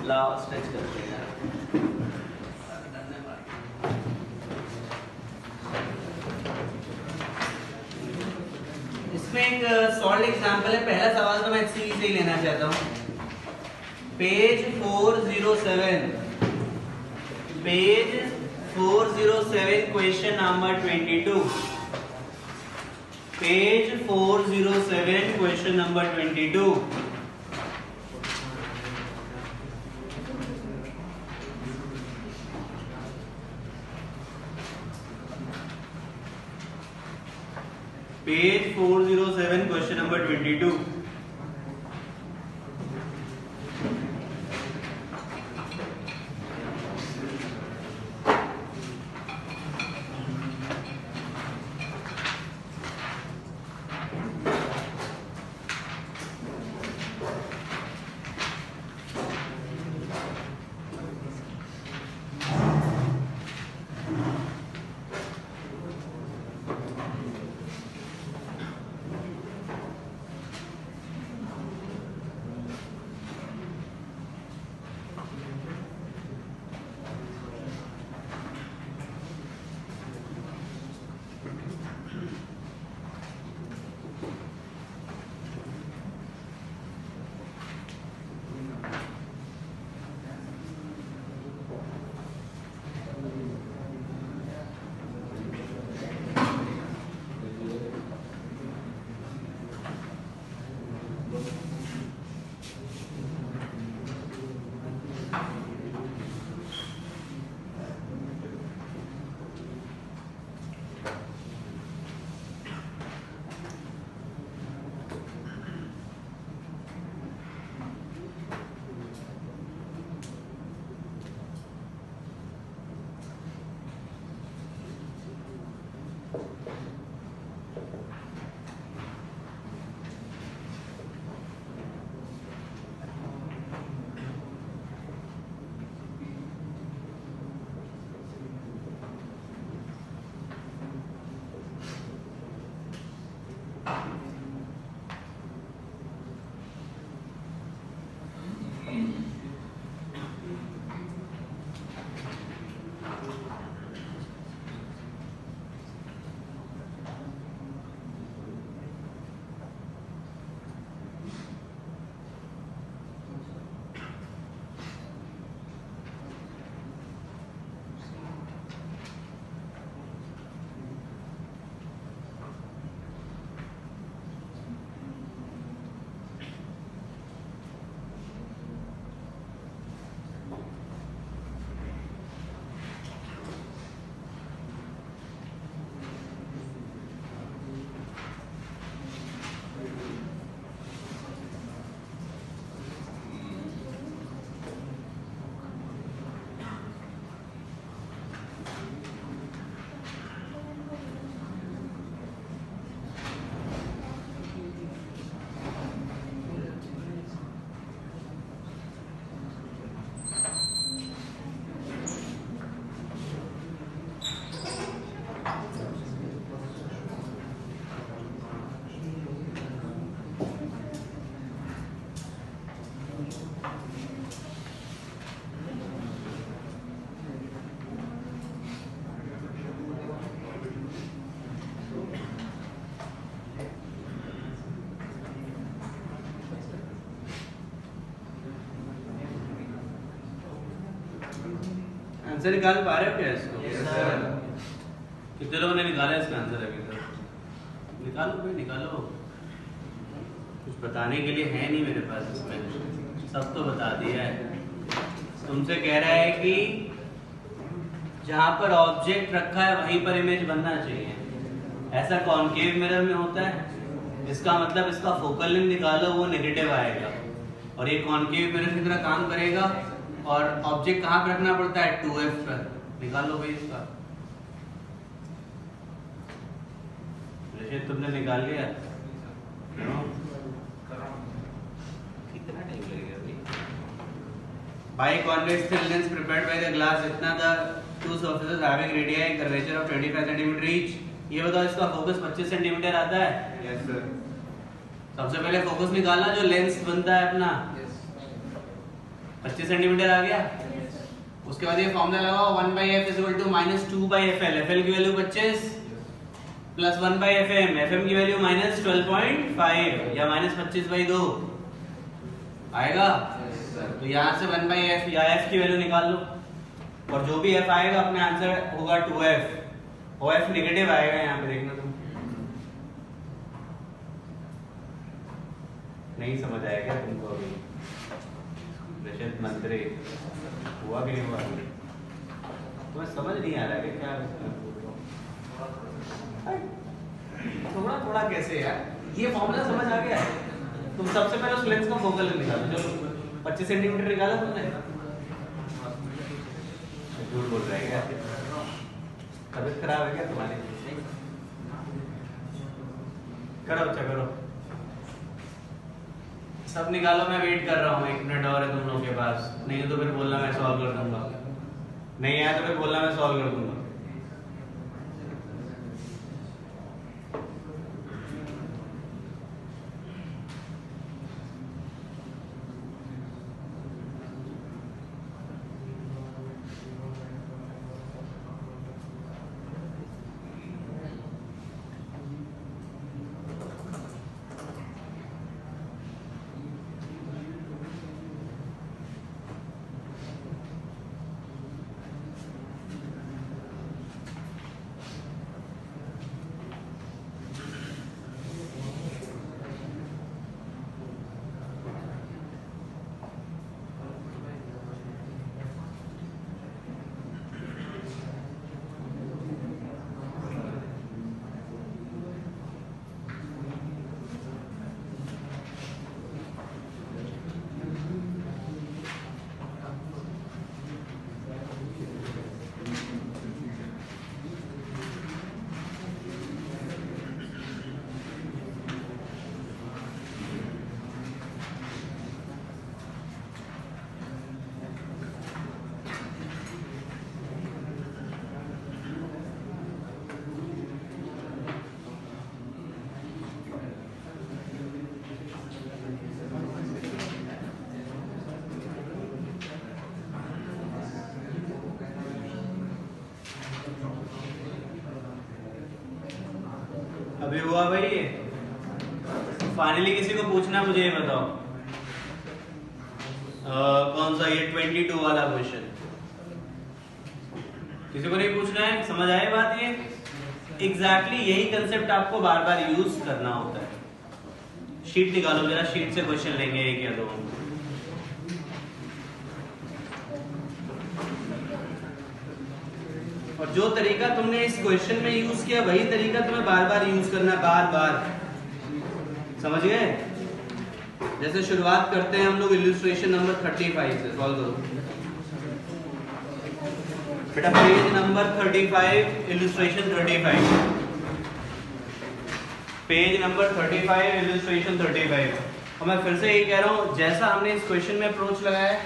लाओ स्ट्रेच करते हैं। इसमें एक सॉल्व एग्जांपल है। पहला सवाल तो मैं HCV से ही लेना चाहता हूँ। Page 407, page 407, question number 22। Page 407, question number 22। Page 407, question number 22। Answer निकाल पा रहे हो क्या इसको? Yes, sir. कितने लोगों ने निकाला इसका आंसर अभी तक? निकालो भाई निकालो। कुछ बताने के लिए है नहीं मेरे पास इसमें, सब तो बता दिया है। तुमसे कह रहा है कि जहाँ पर ऑब्जेक्ट रखा है वहीं पर इमेज बनना चाहिए। ऐसा कॉनकेव मिरर में होता है, इसका मतलब इसका फोकल लेंथ निकालो, वो नेगेटिव आएगा और ये कॉनकेव मिरर की तरह काम करेगा। और ऑब्जेक्ट कहाँ पर रखना पड़ता है? 2f पर। निकालो भाई इसका। तुमने निकाल लिया? कितना टाइम लगेगा अभी? By convex thin lens prepared by the glass, इतना the two surfaces having radii curvature of 25 cm each। ये बताओ इसका फोकस 25 सेंटीमीटर आता है? Yes sir. सबसे पहले फोकस निकालना जो लेंस बनता है अपना। 25 सेंटीमीटर आ गया। उसके बाद ये फॉर्मूला लगाओ 1/f = -2/fl। fl की वैल्यू 25 प्लस 1/fm, fm की वैल्यू -12.5 या -25/2 आएगा। तो यहाँ से 1/f या f की वैल्यू निकाल लो और जो भी f आएगा अपने आंसर होगा 2f। OF नेगेटिव आएगा यहाँ पे, देखना तुम। नहीं समझ आएगा तुमको अभी? निश्चित मंत्री हुआ कि नहीं हुआ? तुम्हें समझ नहीं आ रहा है क्या? थोड़ा थोड़ा कैसे यार, ये फॉर्मूला समझ आ गया? तुम सबसे पहले उस लेंस का फोकल लेंथ निकालो। जो 25 सेंटीमीटर निकाला तुमने? झूठ बोल रहा है क्या? तबीयत खराब है क्या तुम्हारी? करो अच्छा करो, सब निकालो। मैं वेट कर रहा हूँ, 1 मिनट और है तुम लोगों के पास। नहीं तो फिर बोलना मैं सॉल्व कर दूंगा, नहीं आया तो फिर बोलना मैं सॉल्व कर दूंगा। अभी हुआ भाई ये? फाइनली किसी को पूछना, मुझे ये बताओ कौन सा ये 22 वाला क्वेश्चन? किसी को नहीं पूछना है? समझ आए बात? ये एग्जैक्टली यही कंसेप्ट आपको बार बार यूज करना होता है। शीट निकालो जरा, शीट से क्वेश्चन लेंगे एक या दो। और जो तरीका तुमने इस क्वेश्चन में यूज किया वही तरीका तुम्हें बार बार यूज करना है, बार बार। समझ गए? जैसे शुरुआत करते हैं हम लोग इल्यूस्ट्रेशन नंबर 35 से। सॉल्व करो बेटा, पेज नंबर 35, इल्यूस्ट्रेशन 35, पेज नंबर 35, इल्यूस्ट्रेशन 35। और मैं फिर से ये कह रहा हूँ, जैसा हमने इस क्वेश्चन में अप्रोच लगाया है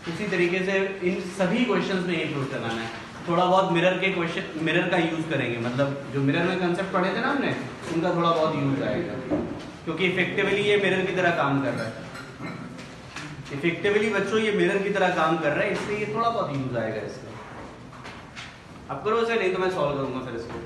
उसी तरीके से इन सभी क्वेश्चंस में ये अप्रोच लगाना है। थोड़ा बहुत मिरर के क्वेश्चन, मिरर का यूज करेंगे, मतलब जो मिरर में कंसेप्ट पढ़े थे ना हमने, उनका थोड़ा बहुत यूज आएगा, क्योंकि इफेक्टिवली ये मिरर की तरह काम कर रहा है। इफेक्टिवली बच्चों ये मिरर की तरह काम कर रहा है, इसलिए ये थोड़ा बहुत यूज आएगा इसका। अब करो इसे, नहीं तो मैं सॉल्व करूंगा फिर इसको।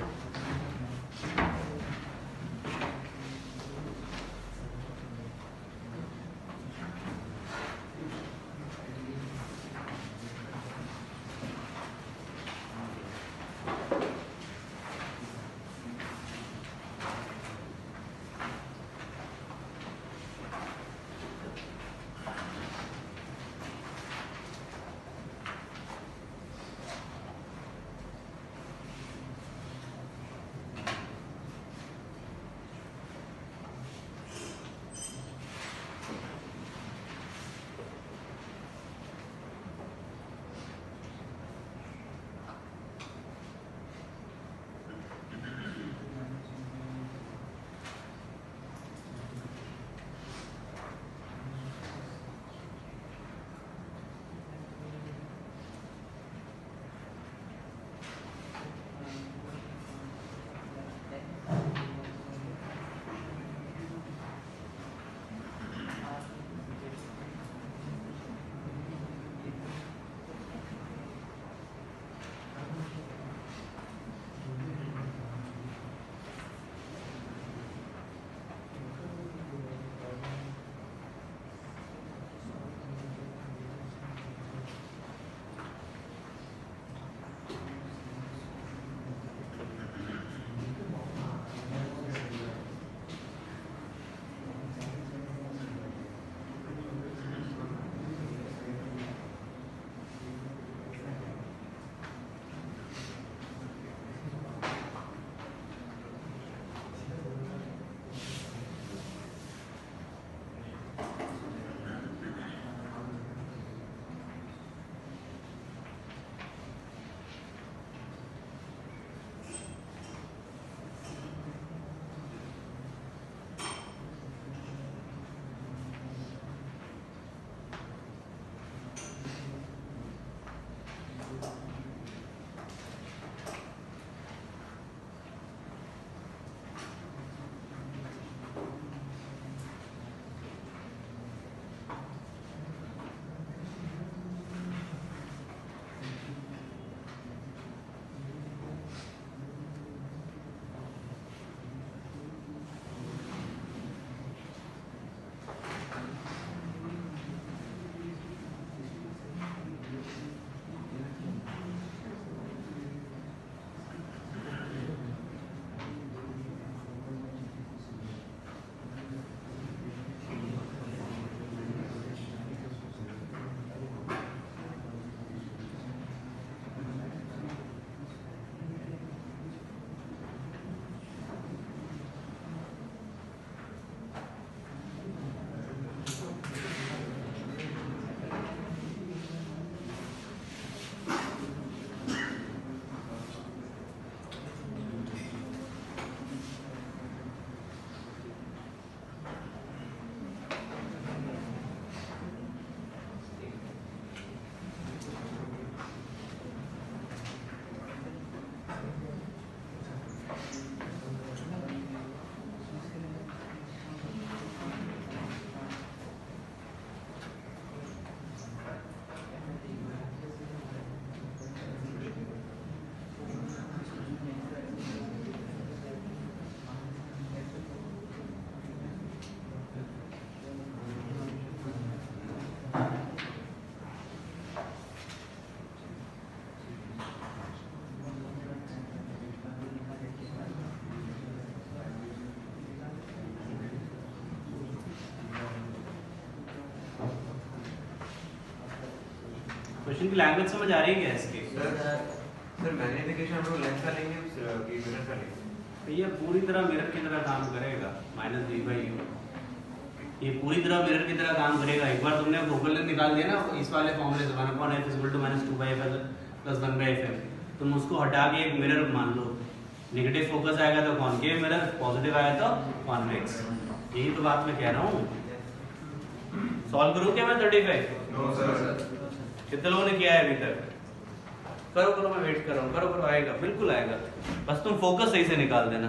क्वेश्चन की लैंग्वेज समझ आ रही है क्या इसकी? सर मैग्नीफिकेशन हम लोग लेंस का लेंगे कि मिरर का लेंगे? ये पूरी तरह मिरर की तरह काम करेगा -v/u। ये पूरी तरह मिरर की तरह काम करेगा। एक बार तुमने गूगल ने निकाल दिया ना इस वाले फॉर्मूले से 1/f = -2/f + 1/f, तुम उसको हटा के एक मिरर मान लो। नेगेटिव फोकस आएगा तो कॉनकेव मिरर, पॉजिटिव आया तो कॉन्वेक्स। यही तो बात मैं कह रहा हूँ। सॉल्व करूँ क्या मैं 35? No sir. कितने लोगों ने किया है अभी तक? करो करो, मैं वेट कर रहा हूँ। करो करो, आएगा, बिल्कुल आएगा। बस तुम फोकस सही से निकाल देना।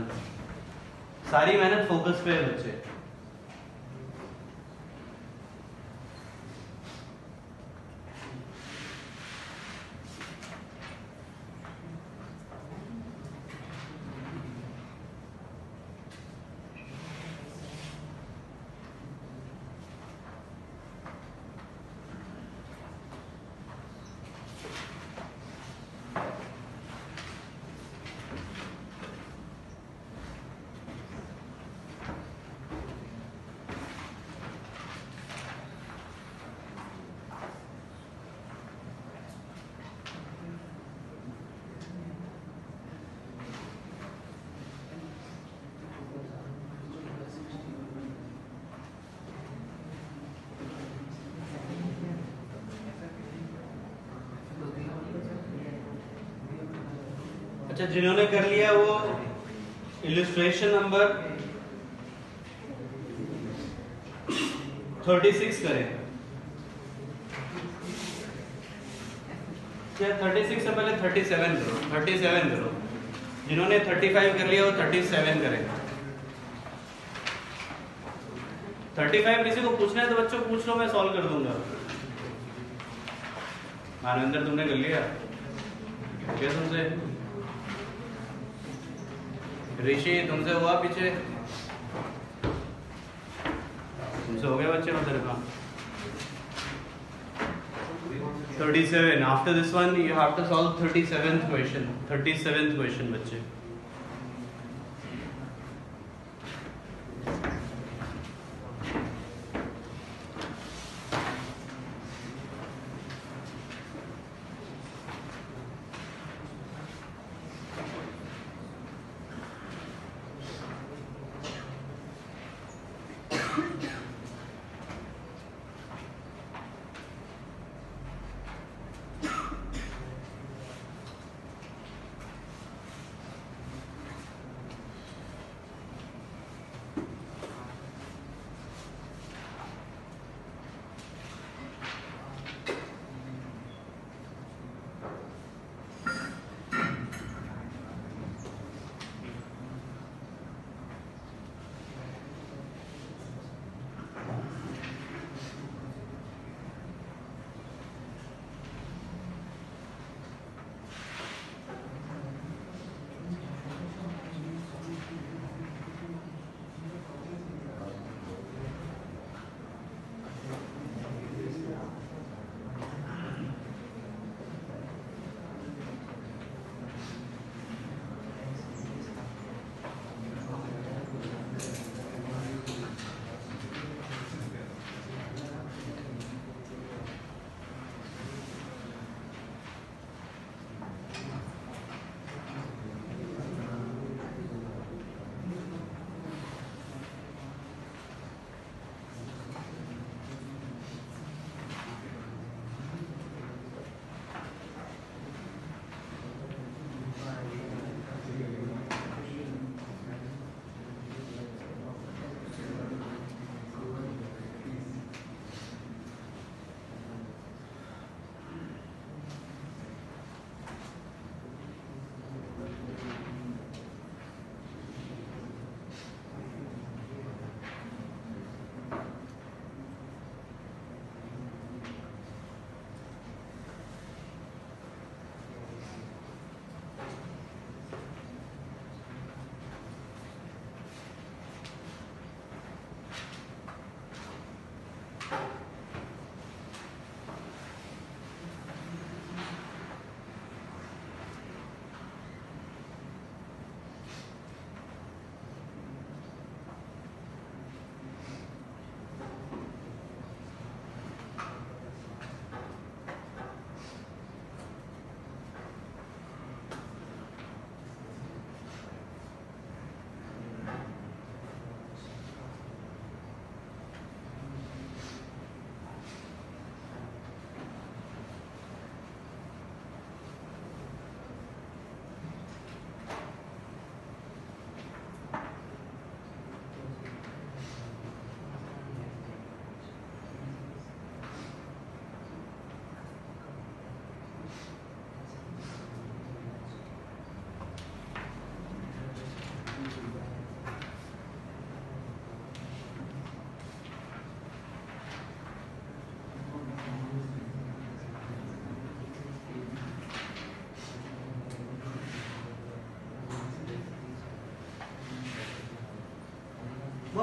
सारी मेहनत फोकस पे है बच्चे। अच्छा, जिन्होंने कर लिया वो इलस्ट्रेशन नंबर 36 करें। क्या 36 से पहले 37 करो, 37 करो। जिन्होंने 35 कर लिया वो 37 करें। 35 किसी को पूछना है तो बच्चों पूछ लो, मैं सॉल्व कर दूंगा। मानवेंद्र तुमने कर लिया क्या? तुमसे ऋषि तुमसे हुआ पीछे? तुमसे हो गया बच्चे? उधर का 37। After this one you have to solve 37th question. 37th question बच्चे।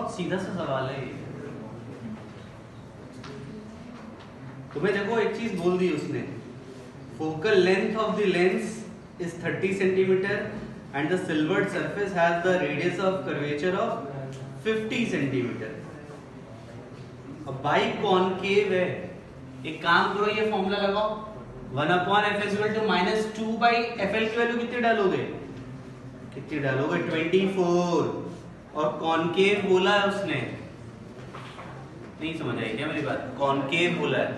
बहुत सीधा सा सवाल है ये। तुम्हें देखो एक चीज बोल दी उसने, focal length of the lens is 30 centimeter and the silvered surface has the radius of curvature of 50 centimeter. अब बाई कॉनकेव है, एक काम करो ये फॉर्मूला लगाओ, 1/f is equal to -2 by fl की वैल्यू कितनी डालोगे? कितनी डालोगे? 24। और कॉनकेव बोला है उसने, नहीं समझ आई क्या मेरी बात? कॉनकेव बोला है,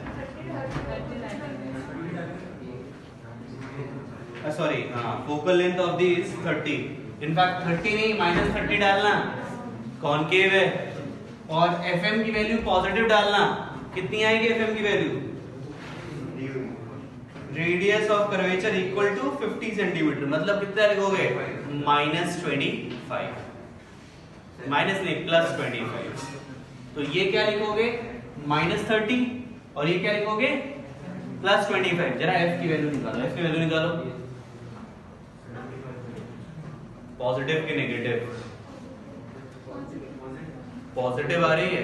सॉरी हाँ, focal length of the is 30, in fact 30 नहीं -30 डालना, कॉनकेव है। और fm की वैल्यू पॉजिटिव डालना, कितनी आएगी fm की वैल्यू? Radius of curvature equal to 50 centimetre, मतलब कितना लिखोगे? -25, माइनस नहीं +25। तो ये क्या लिखोगे? -30, और ये क्या लिखोगे? +25। जरा f की वैल्यू निकालो, f की वैल्यू निकालो, पॉजिटिव की नेगेटिव? पॉजिटिव आ रही है,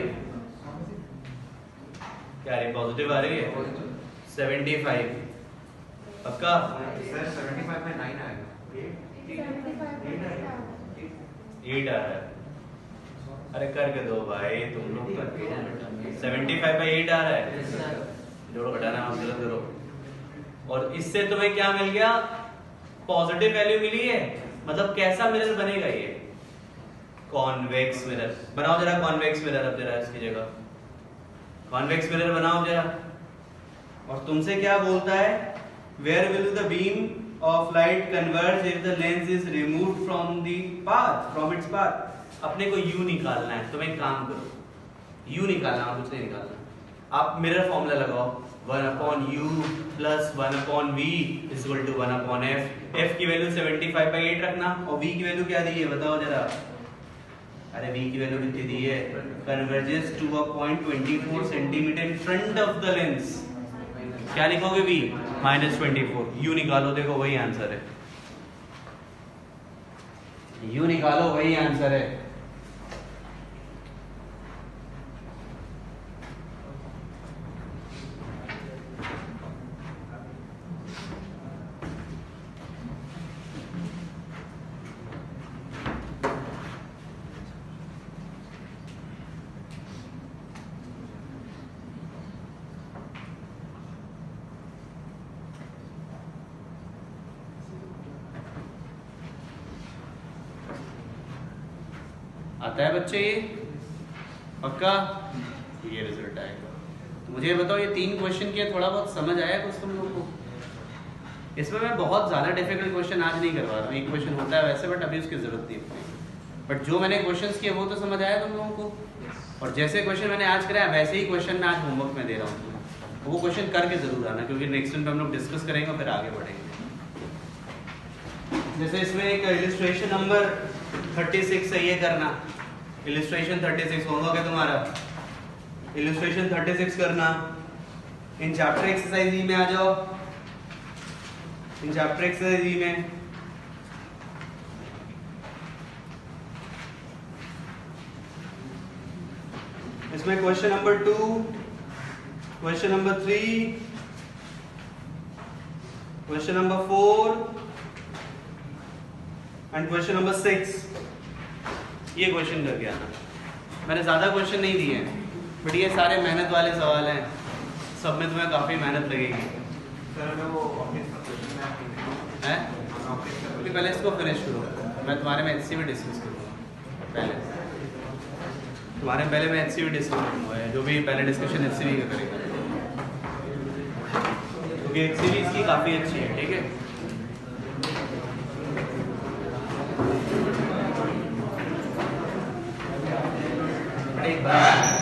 क्या आ रही है? पॉजिटिव आ रही है, 75 पक्का? सर 75 में 9 आएगा, 8 आ रहा है। अरे करके दो भाई तुम लोग, 75/8 आ रहा है, जोड़ो घटाना मत करो। और इससे तुम्हें क्या मिल गया? पॉजिटिव वैल्यू मिली है, मतलब कैसा मिरर बनेगा ये? Convex mirror. बनाओ जरा कॉन्वेक्स मिरर, अब जरा इसकी जगह कॉन्वेक्स मिरर बनाओ जरा। और तुमसे क्या बोलता है? Where will the beam of light converge if the lens is removed from the path, from its path. अपने को u निकालना है, तुम एक काम करो, u निकालना, कुछ नहीं निकालना। आप मिरर फॉर्मूला लगाओ, 1/u plus 1/v is equal to 1/f। f की वैल्यू 75/8 रखना, और v की वैल्यू क्या दी है बताओ जरा? अरे v की वैल्यू कितनी दी है? converges to a point 24 centimeter in front of the lens। क्या लिखोगे v? -24। u निकालो, देखो वही आंसर है, u निकालो वही आंसर है। आता है बच्चे ये पक्का? ये रिजल्ट आएगा। तो मुझे बताओ ये 3 क्वेश्चन किया, थोड़ा बहुत समझ आया कुछ तुम लोगों को? इसमें मैं बहुत ज़्यादा डिफिकल्ट क्वेश्चन आज नहीं करवा रहा हूँ, एक क्वेश्चन होता है वैसे, बट अभी उसकी जरूरत नहीं है। बट जो मैंने क्वेश्चंस किए वो तो समझ आया तुम लोगों को, और जैसे क्वेश्चन मैंने आज कराया वैसे ही क्वेश्चन मैं आज होमवर्क में दे रहा हूँ, तो वो क्वेश्चन करके जरूर आना, क्योंकि नेक्स्ट टाइम हम लोग डिस्कस करेंगे और फिर आगे बढ़ेंगे। जैसे इसमें एक इलिस्ट्रेशन नंबर 36 है, ये करना इलिस्ट्रेशन 36 होगा क्या तुम्हारा? इलिस्ट्रेशन 36 करना। इन चैप्टर एक्सरसाइज ई में आ जाओ, इन चैप्टर एक्सरसाइज ई में इसमें question number 2, question number 3, question number 4 and question number 6, ये क्वेश्चन करके आना। मैंने ज़्यादा क्वेश्चन नहीं दिए हैं, बट ये सारे मेहनत वाले सवाल हैं, सब में तुम्हें काफ़ी मेहनत लगेगी। सर मैं वो ऑफिस का क्वेश्चन है ऑफिस का, तो पहले इसको फिनिश करो, मैं तुम्हारे में HCV डिस्कस करूँगा पहले, तुम्हारे पहले मैं HCV डिस्कस करूँगा, जो भी पहले डिस्कशन HCV का करेगा, क्योंकि HCV इसकी काफ़ी अच्छी है, ठीक है? एक बार